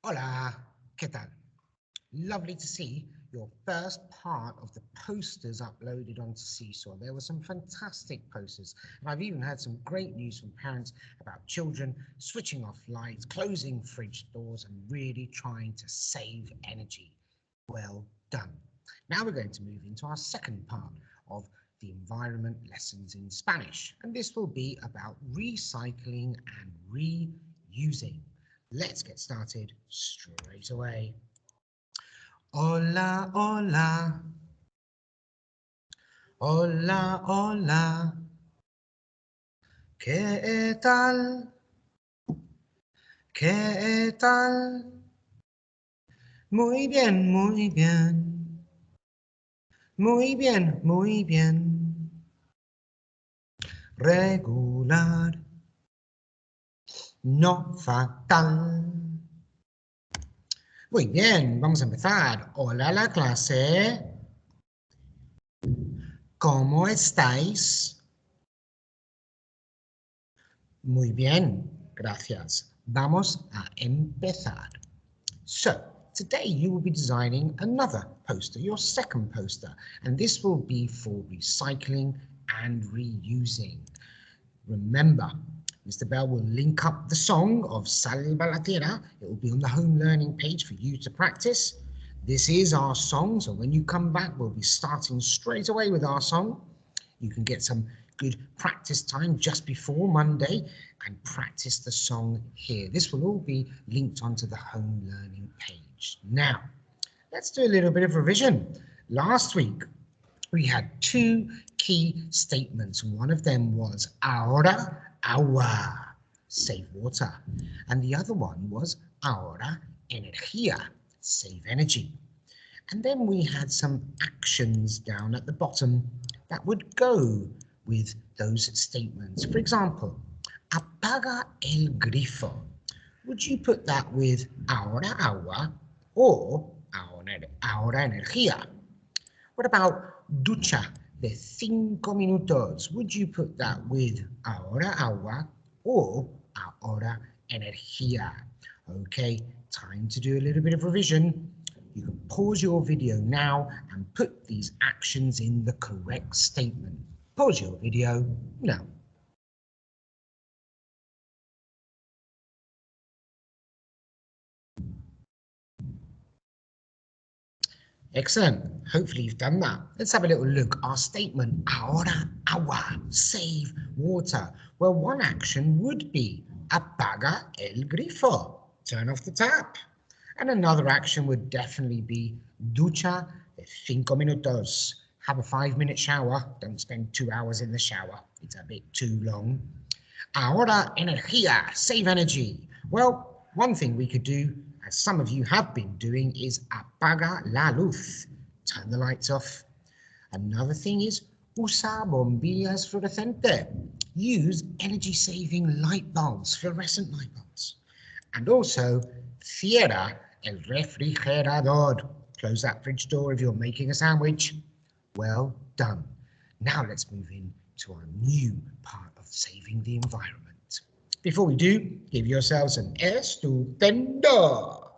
Hola, ¿qué tal? Lovely to see your first part of the posters uploaded onto Seesaw. There were some fantastic posters, and I've even heard some great news from parents about children switching off lights, closing fridge doors, and really trying to save energy. Well done. Now we're going to move into our second part of the environment lessons in Spanish, and this will be about recycling and reusing. Let's get started straight away. Hola, hola. Hola, hola. ¿Qué tal? ¿Qué tal? Muy bien, muy bien. Muy bien, muy bien. Regular, no fatal. Muy bien, vamos a empezar. Hola la clase. ¿Cómo estáis? Muy bien, gracias. Vamos a empezar. So, today you will be designing another poster, your second poster, and this will be for recycling and reusing. Remember, Mr. Bell will link up the song of Salva la Tierra. It will be on the home learning page for you to practice. This is our song, so when you come back, we'll be starting straight away with our song. You can get some good practice time just before Monday and practice the song here. This will all be linked onto the home learning page. Now, let's do a little bit of revision. Last week, we had two key statements. One of them was ahora, agua, save water. And the other one was ahora, energía, save energy. And then we had some actions down at the bottom that would go with those statements. For example, apaga el grifo. Would you put that with ahora agua or ahora energía? What about ducha de 5 minutos? Would you put that with ahora agua or ahora energía? Okay, time to do a little bit of revision. You can pause your video now and put these actions in the correct statement. Pause your video now. Excellent. Hopefully you've done that. Let's have a little look. Our statement, ahora agua, save water. Well, one action would be apaga el grifo, turn off the tap. And another action would definitely be ducha de 5 minutos. Have a 5-minute shower. Don't spend 2 hours in the shower. It's a bit too long. Ahora energía, save energy. Well, one thing we could do, as some of you have been doing, is apaga la luz, turn the lights off. Another thing is usa bombillas fluorescente, use energy-saving light bulbs, fluorescent light bulbs. And also, cierra el refrigerador, close that fridge door if you're making a sandwich. Well done. Now let's move in to our new part of saving the environment. Before we do, give yourselves an estupendo.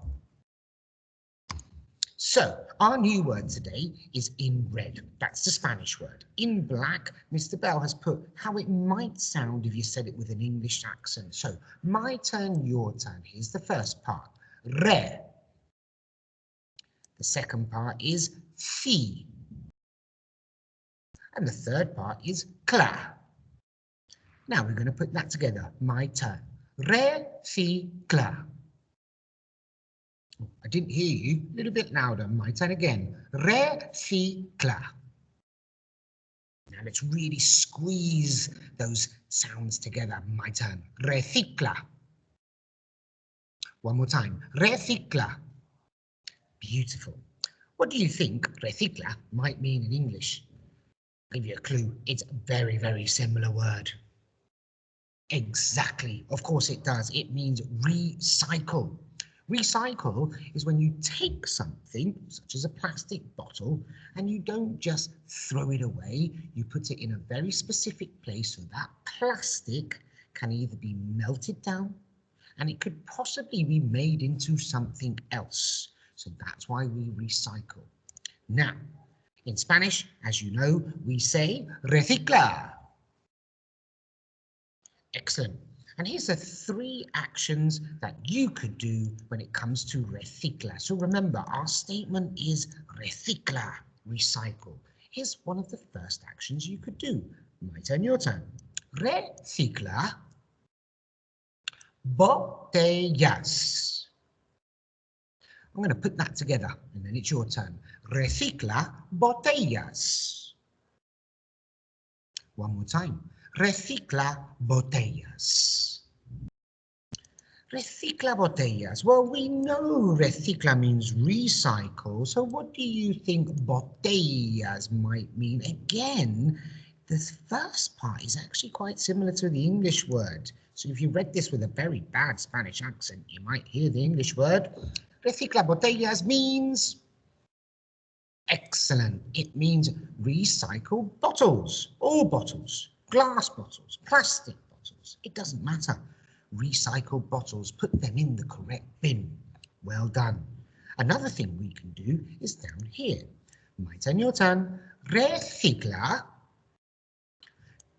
So, our new word today is in red. That's the Spanish word. In black, Mr. Bell has put how it might sound if you said it with an English accent. So, my turn, your turn. Here's the first part. Re. The second part is fi. And the third part is cla. Now we're going to put that together. My turn. Recicla. Oh, I didn't hear you. A little bit louder. My turn again. Recicla. Now let's really squeeze those sounds together. My turn. Recicla. One more time. Recicla. Beautiful. What do you think recicla might mean in English? I'll give you a clue. It's a very, very similar word. Exactly. Of course it does. It means recycle. Recycle is when you take something, such as a plastic bottle, and you don't just throw it away. You put it in a very specific place so that plastic can either be melted down, and it could possibly be made into something else. So that's why we recycle. Now, in Spanish, as you know, we say recicla. Excellent. And here's the 3 actions that you could do when it comes to recicla. So remember, our statement is recicla, recycle. Here's one of the first actions you could do. My turn, your turn. Recicla botellas. I'm going to put that together and then it's your turn. Recicla botellas. One more time. Recicla botellas. Recicla botellas. Well, we know recicla means recycle, so what do you think botellas might mean? Again, the first part is actually quite similar to the English word. So if you read this with a very bad Spanish accent, you might hear the English word. Recicla botellas means... Excellent. It means recycle bottles, all bottles, glass bottles, plastic bottles. It doesn't matter. Recycle bottles, put them in the correct bin. Well done. Another thing we can do is down here. My turn, your turn. Recicla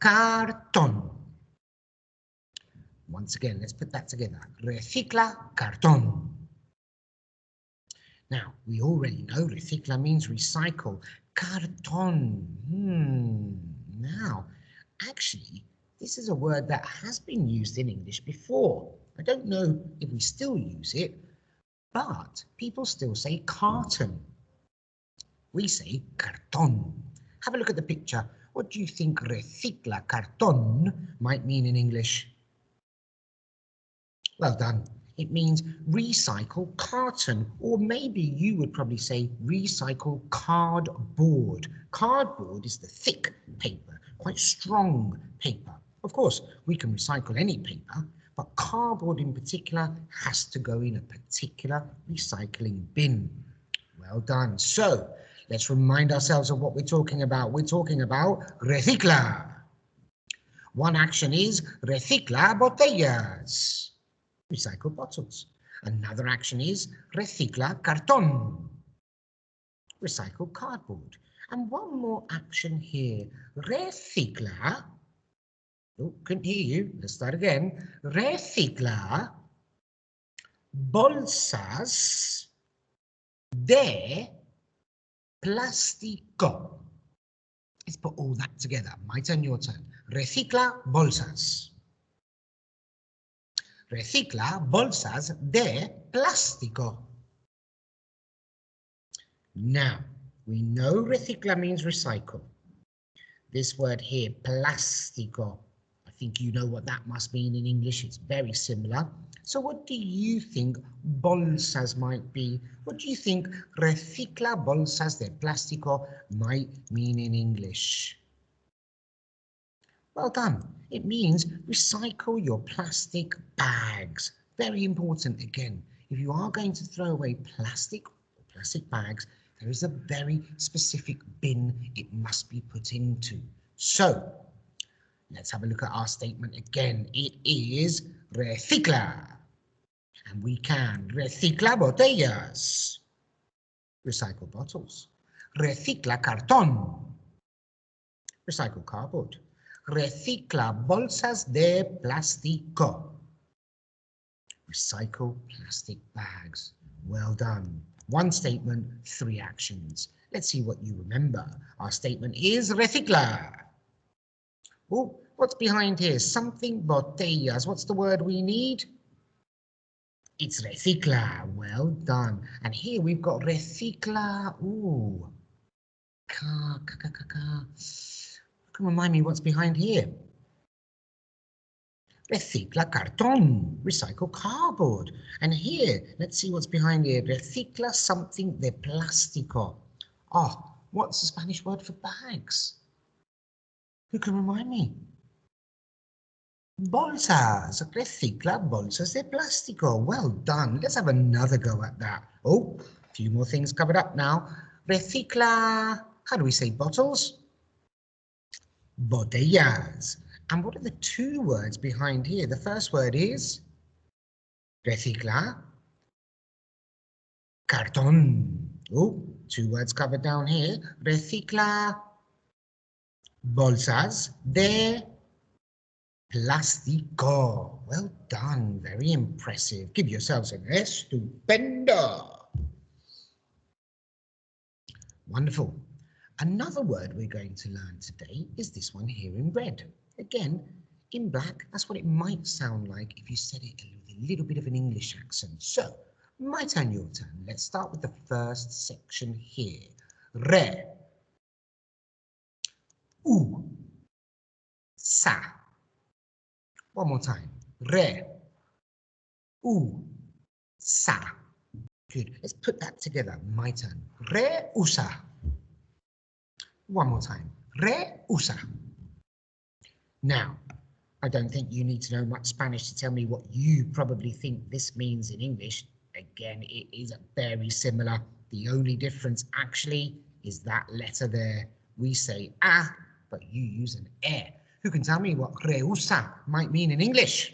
cartón. Once again, let's put that together. Recicla cartón. Now, we already know recicla means recycle. Cartón. Now, actually, this is a word that has been used in English before. I don't know if we still use it, but people still say carton. We say cartón. Have a look at the picture. What do you think recicla cartón might mean in English? Well done. It means recycle carton, or maybe you would probably say recycle cardboard. Cardboard is the thick paper, quite strong paper. Of course, we can recycle any paper, but cardboard in particular has to go in a particular recycling bin. Well done. So let's remind ourselves of what we're talking about. We're talking about recicla. One action is recicla botellas. Recycle bottles. Another action is recicla cartón. Recycle cardboard. And one more action here. Recicla. Oh, couldn't hear you. Let's start again. Recicla bolsas de plástico. Let's put all that together. My turn, your turn. Recicla bolsas. Recicla bolsas de plástico. Now, we know recicla means recycle. This word here, plástico, I think you know what that must mean in English. It's very similar. So what do you think bolsas might be? What do you think recicla bolsas de plástico might mean in English? Well done. It means recycle your plastic bags. Very important again. If you are going to throw away plastic or plastic bags, there is a very specific bin it must be put into. So let's have a look at our statement again. It is recicla. And we can recicla botellas. Recycle bottles. Recicla cartón. Recycle cardboard. Recicla bolsas de plástico. Recycle plastic bags. Well done. One statement, 3 actions. Let's see what you remember. Our statement is recicla. Oh, what's behind here? Something botellas. What's the word we need? It's recicla. Well done. And here we've got recicla. Ooh. Remind me what's behind here. Recicla cartón, recycle cardboard. And here, let's see what's behind here. Recicla something de plástico. Oh, what's the Spanish word for bags? Who can remind me? Bolsas. Recicla bolsas de plástico. Well done. Let's have another go at that. Oh, a few more things covered up now. Recicla, how do we say bottles? Botellas. And what are the 2 words behind here? The first word is Recicla. Cartón. Oh, 2 words covered down here. Recicla bolsas de plástico. Well done. Very impressive. Give yourselves an estupendo. Wonderful. Another word we're going to learn today is this one here in red. Again, in black, that's what it might sound like if you said it with a little bit of an English accent. So, my turn, your turn. Let's start with the first section here. Re. U. Sa. One more time. Re. U. Sa. Good. Let's put that together. My turn. Re. Usa. One more time. Re. Usa. Now, I don't think you need to know much Spanish to tell me what you probably think this means in English. Again, it is very similar. The only difference actually is that letter there. We say a, but you use an e. Who can tell me what reusa might mean in English?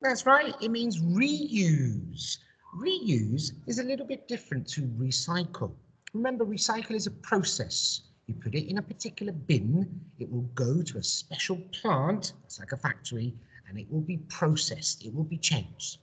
That's right, it means reuse. Reuse is a little bit different to recycle. Remember, recycle is a process. You put it in a particular bin, it will go to a special plant, it's like a factory, and it will be processed, it will be changed.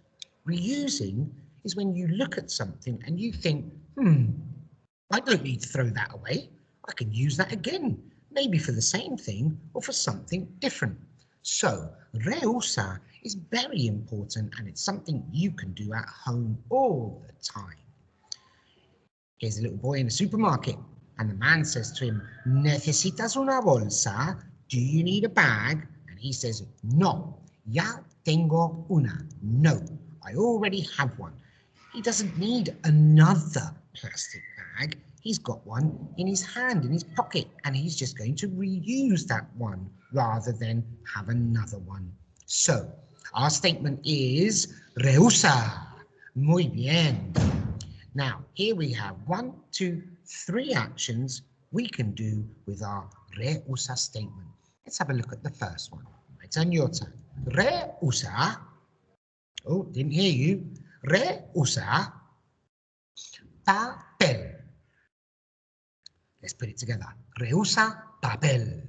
Reusing is when you look at something and you think, I don't need to throw that away. I can use that again, maybe for the same thing or for something different. So, reusa is very important and it's something you can do at home all the time. Here's a little boy in a supermarket and the man says to him, ¿Necesitas una bolsa? Do you need a bag? And he says, No, ya tengo una. No, I already have one. He doesn't need another plastic bag. He's got one in his hand, in his pocket, and he's just going to reuse that one rather than have another one. So, our statement is reusa. Muy bien. Now, here we have 1, 2, 3 actions we can do with our reusa statement. Let's have a look at the first one. My turn, your turn. Reusa. Oh, didn't hear you. Reusa papel. Let's put it together. Reusa papel.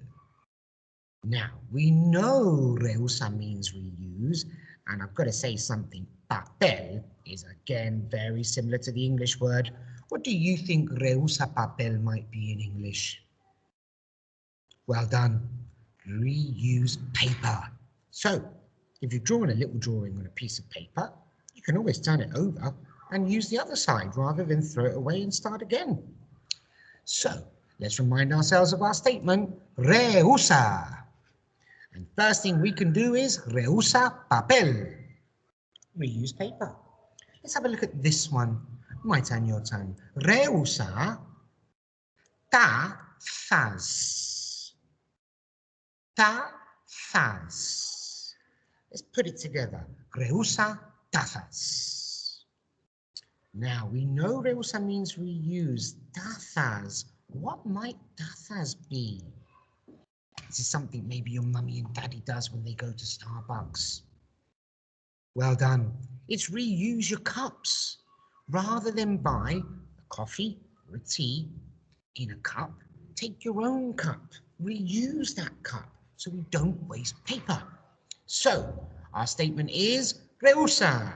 Now, we know reusa means reuse, and I've got to say something. Papel is again very similar to the English word. What do you think reusa papel might be in English? Well done. Reuse paper. So, if you've drawn a little drawing on a piece of paper, you can always turn it over and use the other side rather than throw it away and start again. So, let's remind ourselves of our statement, reusa. And first thing we can do is reusa papel. Reuse paper. Let's have a look at this one. My turn, your turn. Reusa tazas. Tazas. Let's put it together. Reusa tazas. Now, we know reusa means reuse. Tazas. What might tazas be? This is something maybe your mummy and daddy does when they go to Starbucks. Well done. It's reuse your cups. Rather than buy a coffee or a tea in a cup, take your own cup. Reuse that cup so we don't waste paper. So, our statement is reusa.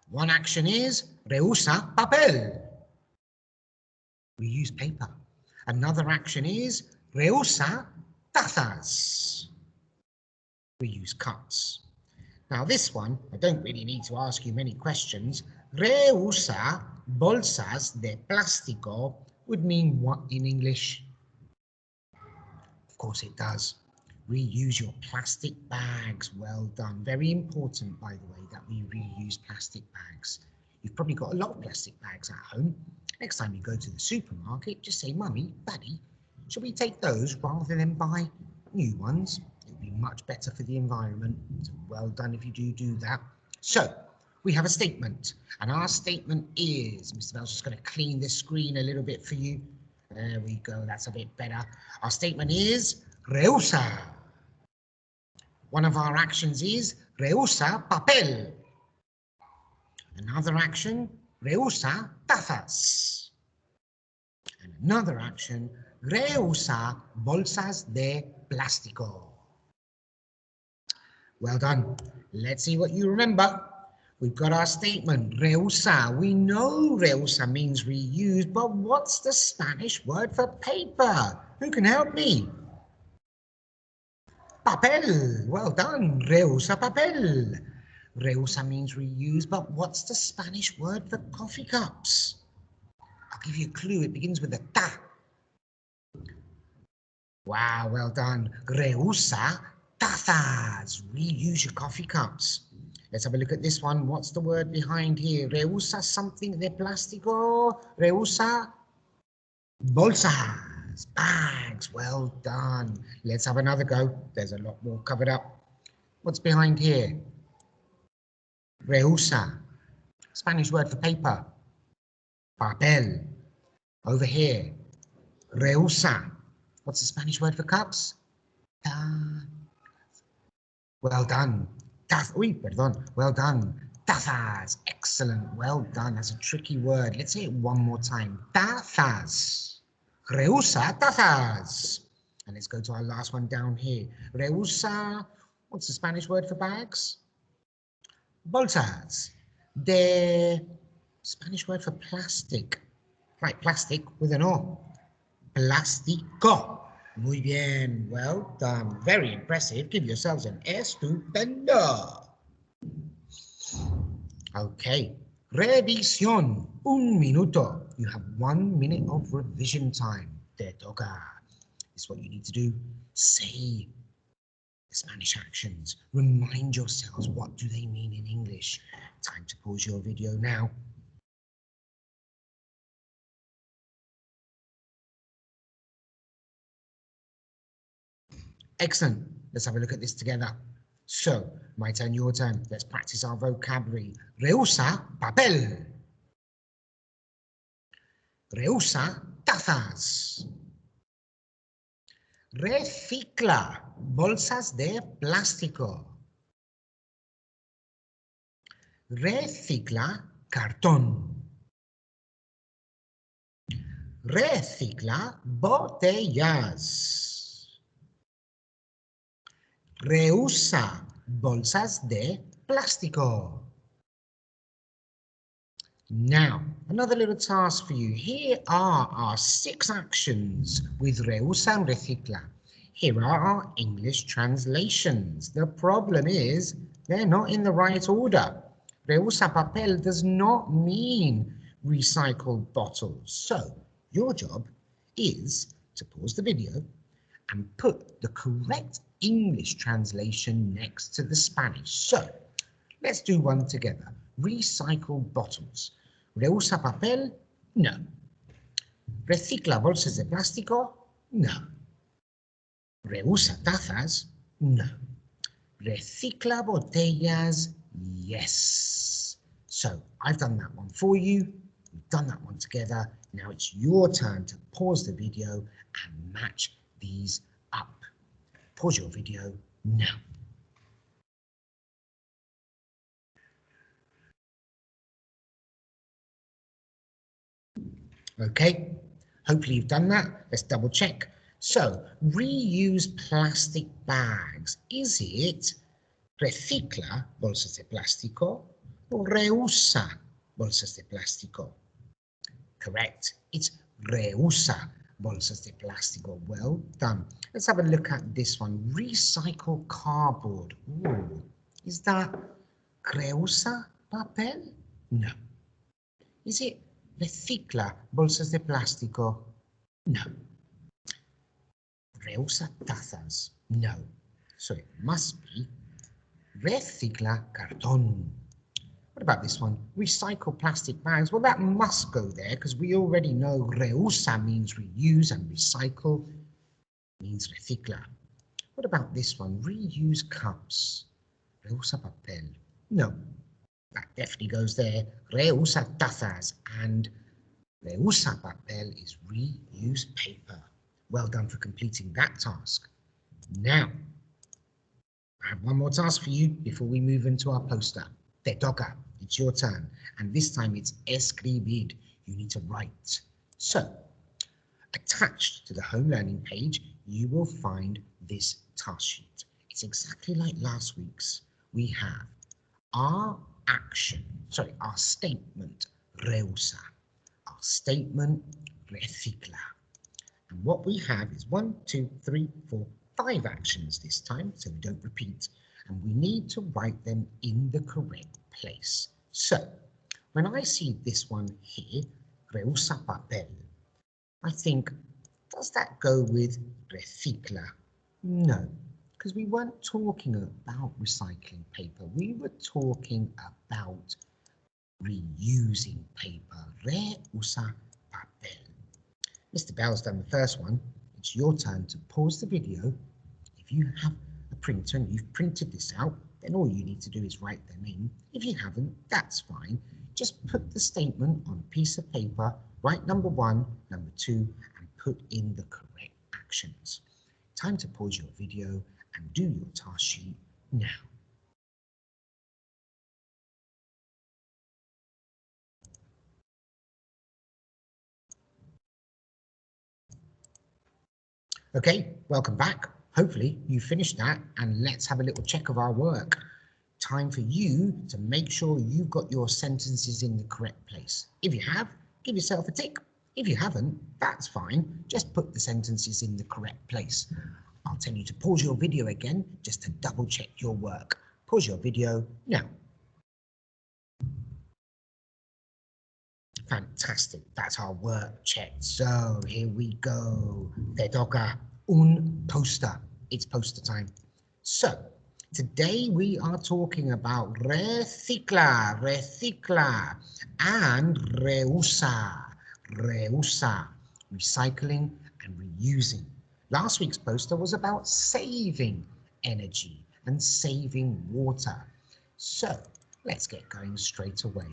One action is reusa papel. Reuse paper. Another action is reusa tazas. Reuse cups. Now this one, I don't really need to ask you many questions. Reusa bolsas de plástico would mean what in English? Of course it does. Reuse your plastic bags. Well done. Very important, by the way, that we reuse plastic bags. You've probably got a lot of plastic bags at home. Next time you go to the supermarket, just say, Mummy, Daddy, should we take those rather than buy new ones? It would be much better for the environment. So well done if you do that. So we have a statement, and our statement is, Mr. Bell's just going to clean this screen a little bit for you. There we go, that's a bit better. Our statement is reusa. One of our actions is reusa papel. Another action, reusa tazas. And another action, reusa bolsas de plástico. Well done. Let's see what you remember. We've got our statement, reusa. We know reusa means reuse, but what's the Spanish word for paper? Who can help me? Papel. Well done. Reusa papel. Reusa means reuse, but what's the Spanish word for coffee cups? I'll give you a clue. It begins with a ta. Wow, well done. Reusa tazas. Reuse your coffee cups. Let's have a look at this one. What's the word behind here? Reusa something de plástico. Reusa bolsas. Bags. Well done. Let's have another go. There's a lot more covered up. What's behind here? Reusa. Spanish word for paper. Papel. Over here. Reusa. What's the Spanish word for cups? Well done. Well done. Tazas. Excellent. Well done. That's a tricky word. Let's say it one more time. Tazas. Reusa tazas. And let's go to our last one down here. Reusa. What's the Spanish word for bags? Bolsas. De. Spanish word for plastic. Like plastic with an O. Plástico. Muy bien. Well done. Very impressive. Give yourselves an estupendo. Okay. Revisión. Un minuto. You have 1 minute of revision time. Te toca. This is what you need to do. Say the Spanish actions. Remind yourselves what do they mean in English. Time to pause your video now. Excellent. Let's have a look at this together. So, my turn, your turn. Let's practice our vocabulary. Reusa papel. Reusa tazas. Recicla bolsas de plástico. Recicla cartón. Recicla botellas. Reusa bolsas de plástico. Now, another little task for you. Here are our 6 actions with reusa and recicla. Here are our English translations. The problem is they're not in the right order. Reusa papel does not mean recycled bottles. So, your job is to pause the video and put the correct English translation next to the Spanish. So, let's do one together. Recycled bottles. Reusa papel? No. Recicla bolsas de plástico? No. Reusa tazas? No. Recicla botellas? Yes. So, I've done that one for you. We've done that one together. Now it's your turn to pause the video and match these up. Pause your video now. Okay, hopefully you've done that. Let's double check. So, reuse plastic bags. Is it recicla bolsas de plástico or reusa bolsas de plástico? Correct. It's reusa bolsas de plástico. Well done. Let's have a look at this one. Recycle cardboard. Ooh, is that reusa papel? No. Is it recicla bolsas de plástico? No. Reusa tazas? No. So it must be recicla cartón. What about this one? Recycle plastic bags. Well, that must go there because we already know reusa means reuse and recycle means recicla. What about this one? Reuse cups. Reusa papel. No, that definitely goes there. Reusa tazas and reusa papel is reuse paper. Well done for completing that task. Now, I have one more task for you before we move into our poster. Te toca, it's your turn. And this time it's escribir. You need to write. So, attached to the home learning page, you will find this task sheet. It's exactly like last week's. We have our statement, reusa. Our statement, recicla. And what we have is 1, 2, 3, 4, 5 actions this time, so we don't repeat. And we need to write them in the correct place. So, when I see this one here, reusa papel, I think, does that go with recicla? No, because we weren't talking about recycling paper. We were talking about reusing paper. Reusa papel. Mr. Bell's done the first one. It's your turn to pause the video. If you have a printer and you've printed this out, then all you need to do is write them in. If you haven't, that's fine. Just put the statement on a piece of paper, write number 1, number 2, and put in the correct actions. Time to pause your video and do your task sheet now. Okay, welcome back. Hopefully you finished that, and let's have a little check of our work. Time for you to make sure you've got your sentences in the correct place. If you have, give yourself a tick. If you haven't, that's fine. Just put the sentences in the correct place. I'll tell you to pause your video again just to double check your work. Pause your video now. Fantastic, that's our work checked. So here we go. Te toca un poster. It's poster time. So today we are talking about recicla, and reusa, recycling and reusing. Last week's poster was about saving energy and saving water. So let's get going straight away.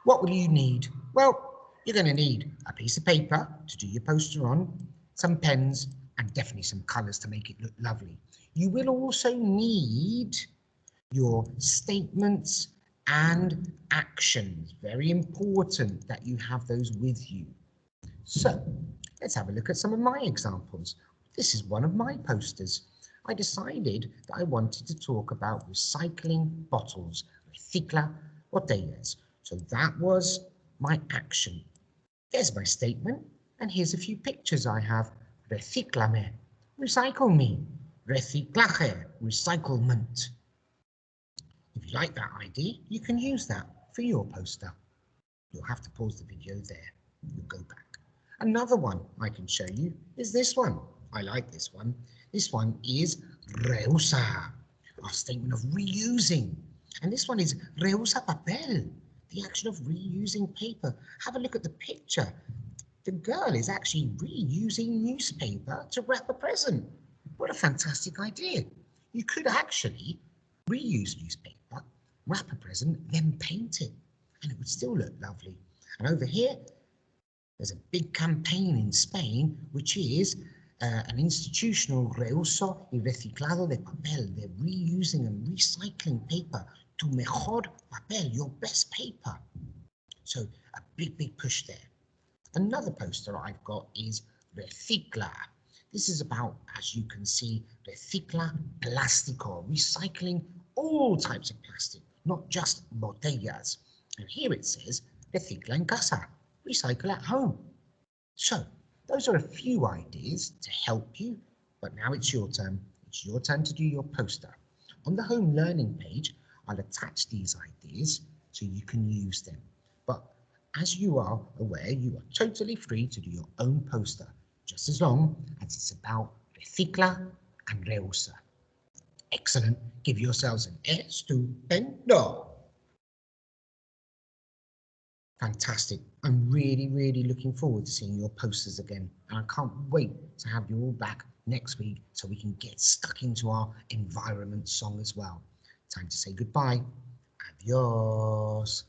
What will you need? Well, you're going to need a piece of paper to do your poster on, some pens, and definitely some colours to make it look lovely. You will also need your statements and actions. Very important that you have those with you. So, let's have a look at some of my examples. This is one of my posters. I decided that I wanted to talk about recycling bottles, recicla botellas. So that was my action. There's my statement, and here's a few pictures I have. Recíclame, recycle me. Reciclaje, recyclement. If you like that idea, you can use that for your poster. You'll have to pause the video there. You'll go back. Another one I can show you is this one. I like this one. This one is reusa, our statement of reusing. And this one is reusa papel, the action of reusing paper. Have a look at the picture. The girl is actually reusing newspaper to wrap a present. What a fantastic idea. You could actually reuse newspaper, wrap a present, then paint it, and it would still look lovely. And over here, there's a big campaign in Spain, which is an institutional reuso y reciclado de papel. They're reusing and recycling paper. Tu mejor papel, your best paper. So a big push there. Another poster I've got is recicla. This is about, as you can see, recicla plástico, recycling all types of plastic, not just botellas. And here it says recicla en casa, recycle at home. So those are a few ideas to help you, but now it's your turn. It's your turn to do your poster. On the home learning page, I'll attach these ideas so you can use them. But as you are aware, you are totally free to do your own poster, just as long as it's about recicla and reusa. Excellent. Give yourselves an estupendo. Fantastic. I'm really looking forward to seeing your posters again. And I can't wait to have you all back next week so we can get stuck into our environment song as well. Time to say goodbye. Adios.